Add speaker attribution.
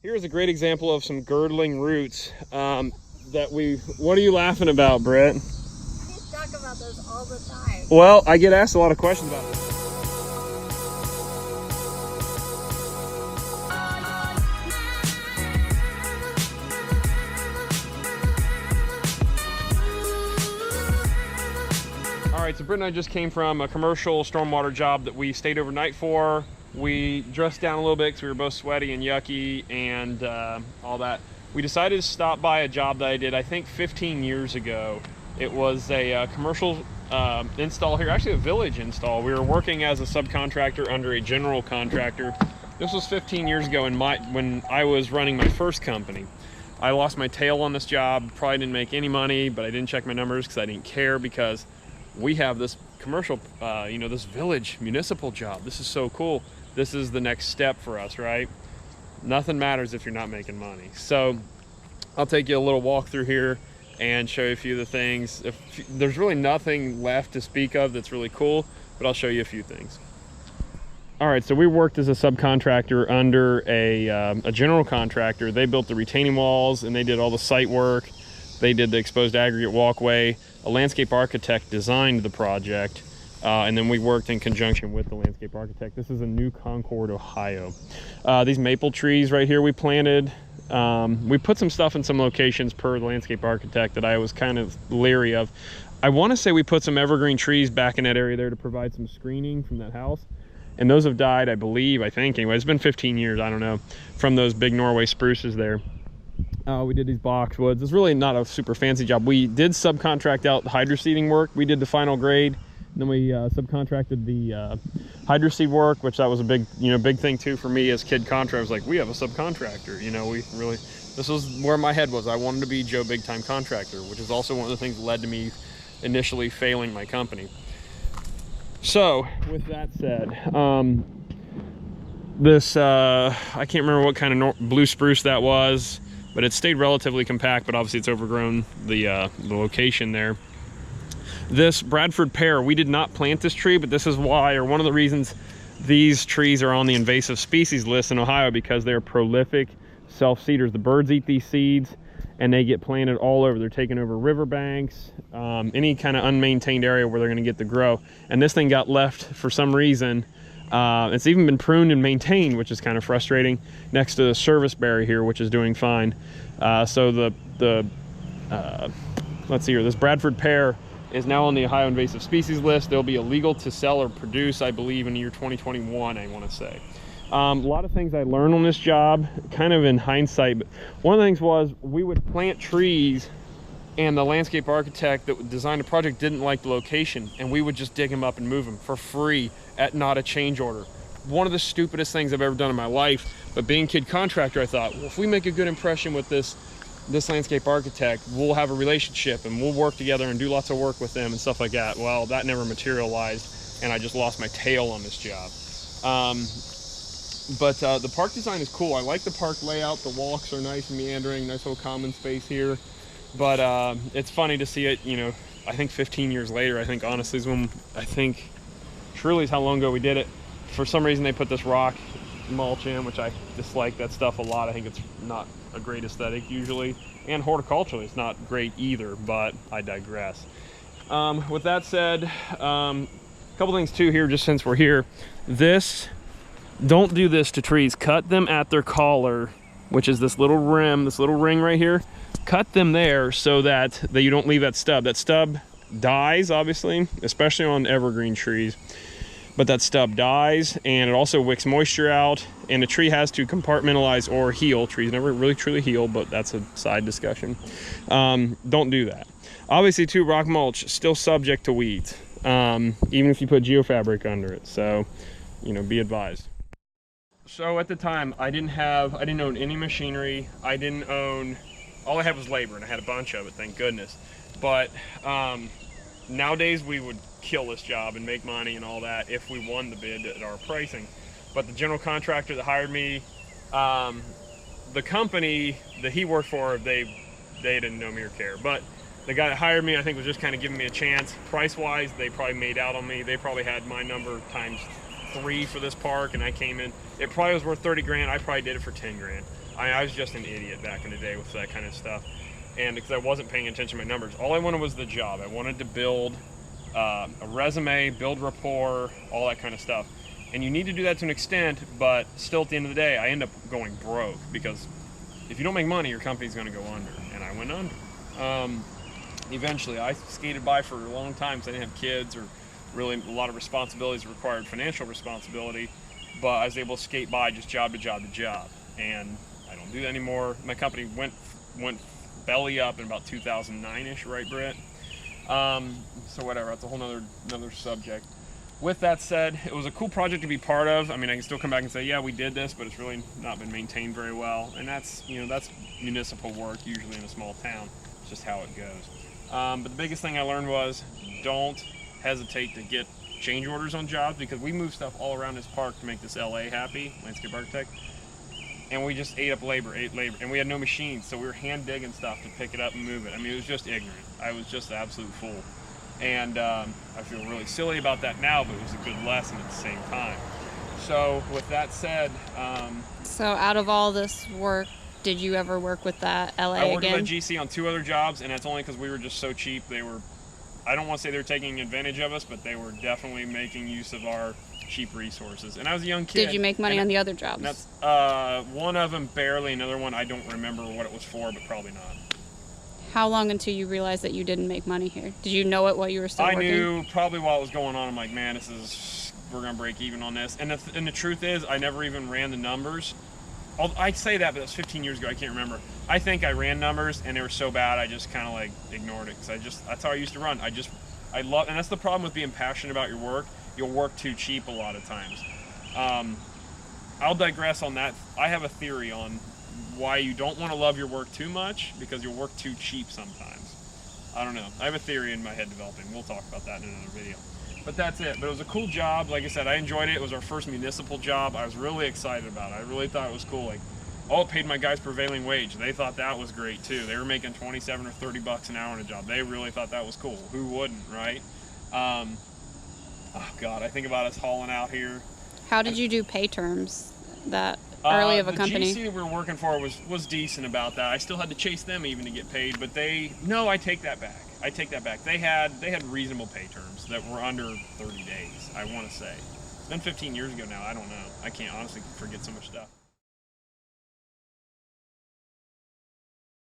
Speaker 1: Here's a great example of some girdling roots what are you laughing about, Brett?
Speaker 2: I talk about those all the time.
Speaker 1: Well, I get asked a lot of questions about this. All right, so Britt and I just came from a commercial stormwater job that we stayed overnight for. We dressed down a little bit because we were both sweaty and yucky and all that. We decided to stop by a job that I did, I think 15 years ago. It was a commercial install here, actually a village install. We were working as a subcontractor under a general contractor. This was 15 years ago when I was running my first company. I lost my tail on this job, probably didn't make any money, but I didn't check my numbers because I didn't care, because we have this commercial, this village municipal job. This is so cool. This is the next step for us, right? Nothing matters if you're not making money. So I'll take you a little walk through here and show you a few of the things. There's really nothing left to speak of that's really cool, but I'll show you a few things. All right, so we worked as a subcontractor under a general contractor. They built the retaining walls and they did all the site work. They did the exposed aggregate walkway. A landscape architect designed the project. And then we worked in conjunction with the landscape architect. This is in New Concord, Ohio. These maple trees right here we planted. We put some stuff in some locations per the landscape architect that I was kind of leery of. I want to say we put some evergreen trees back in that area there to provide some screening from that house. And those have died, I think anyway. It's been 15 years, I don't know, from those big Norway spruces there. We did these boxwoods. It's really not a super fancy job. We did subcontract out the hydroseeding work. We did the final grade. Then we subcontracted the hydroseed work, which that was a big thing too for me as kid contractor. I was like, we have a subcontractor. This was where my head was. I wanted to be Joe Big Time Contractor, which is also one of the things that led to me initially failing my company. So with that said, I can't remember what kind of blue spruce that was, but it stayed relatively compact, but obviously it's overgrown the location there. This Bradford pear, we did not plant this tree, but this is why, or one of the reasons these trees are on the invasive species list in Ohio, because they're prolific self-seeders. The birds eat these seeds and they get planted all over. They're taking over riverbanks, any kind of unmaintained area where they're gonna get to grow. And this thing got left for some reason. It's even been pruned and maintained, which is kind of frustrating, next to the serviceberry here, which is doing fine. So let's see here, this Bradford pear is now on the Ohio invasive species list. They'll be illegal to sell or produce, I believe, in the year 2021, I want to say. A lot of things I learned on this job, kind of in hindsight, but one of the things was we would plant trees and the landscape architect that designed the project didn't like the location, and we would just dig them up and move them for free at not a change order. One of the stupidest things I've ever done in my life, but being kid contractor, I thought, well, if we make a good impression with this landscape architect, we'll have a relationship and we'll work together and do lots of work with them and stuff like that. Well, that never materialized, and I just lost my tail on this job. But the park design is cool. I like the park layout. The walks are nice and meandering, nice little common space here. But it's funny to see it, I think 15 years later, I think honestly is when, truly is how long ago we did it. For some reason they put this rock mulch in, which I dislike that stuff a lot. I think it's not a great aesthetic usually, and horticulturally it's not great either, but I digress. With that said, a couple things too here, just since we're here. Don't do this to trees. Cut them at their collar, which is this little rim, this little ring right here. Cut them there so that you don't leave that stub. That stub dies, obviously, especially on evergreen trees. But that stub dies, and it also wicks moisture out, and a tree has to compartmentalize or heal. Trees never really truly heal, but that's a side discussion. Don't do that. Obviously, too, rock mulch still subject to weeds, even if you put geofabric under it. So, be advised. So at the time, I didn't own any machinery. All I had was labor, and I had a bunch of it, thank goodness. But nowadays we would kill this job and make money and all that if we won the bid at our pricing. But the general contractor that hired me, the company that he worked for, they didn't know me or care. But the guy that hired me, I think, was just kind of giving me a chance. Price-wise, they probably made out on me. They probably had my number times 3 for this park, and I came in It probably was worth 30 grand. I probably did it for 10 grand. I was just an idiot back in the day with that kind of stuff. And because I wasn't paying attention to my numbers, all I wanted was the job. I wanted to build a resume, build rapport, all that kind of stuff. And you need to do that to an extent, but still at the end of the day, I end up going broke because if you don't make money, your company's going to go under. And I went under. Eventually, I skated by for a long time because I didn't have kids or really a lot of responsibilities required financial responsibility. But I was able to skate by just job to job to job. And I don't do that anymore. My company went belly up in about 2009-ish, right, Britt? So whatever, that's a whole another subject. With that said, it was a cool project to be part of. I mean, I can still come back and say, yeah, we did this, but it's really not been maintained very well. And that's municipal work, usually in a small town. It's just how it goes. But the biggest thing I learned was don't hesitate to get change orders on jobs, because we moved stuff all around this park to make this LA happy, landscape architect. And we just ate labor, and we had no machines, so we were hand digging stuff to pick it up and move it. I mean, it was just ignorant. I was just an absolute fool. And I feel really silly about that now, but it was a good lesson at the same time. So with that said...
Speaker 3: so out of all this work, did you ever work with that LA again?
Speaker 1: I worked with GC on 2 other jobs, and that's only because we were just so cheap. They were, I don't want to say they were taking advantage of us, but they were definitely making use of our cheap resources. And I was a young kid.
Speaker 3: Did you make money on the other jobs?
Speaker 1: That's one of them barely. Another one I don't remember what it was for, but probably not.
Speaker 3: How long until you realized that you didn't make money here? Did you know it while you were still working?
Speaker 1: I knew probably while it was going on. I'm like, man, we're gonna break even on this. And the truth is, I never even ran the numbers. I say that, but that's 15 years ago. I can't remember. I think I ran numbers, and they were so bad, I just kind of like ignored it because that's how I used to run. I love, and that's the problem with being passionate about your work. You'll work too cheap a lot of times. I'll digress on that. I have a theory on why you don't want to love your work too much, because you'll work too cheap sometimes. I don't know. I have a theory in my head developing. We'll talk about that in another video. But that's it. But it was a cool job. Like I said, I enjoyed it. It was our first municipal job. I was really excited about it. I really thought it was cool. Like, it paid my guys prevailing wage. They thought that was great too. They were making 27 or 30 bucks an hour on a job. They really thought that was cool. Who wouldn't, right? Oh God, I think about us hauling out here.
Speaker 3: How did you do pay terms that early of a company?
Speaker 1: The GC we were working for was decent about that. I still had to chase them even to get paid, but I take that back. I take that back. They had reasonable pay terms that were under 30 days, I want to say. It's been 15 years ago now. I don't know. I can't honestly forget so much stuff.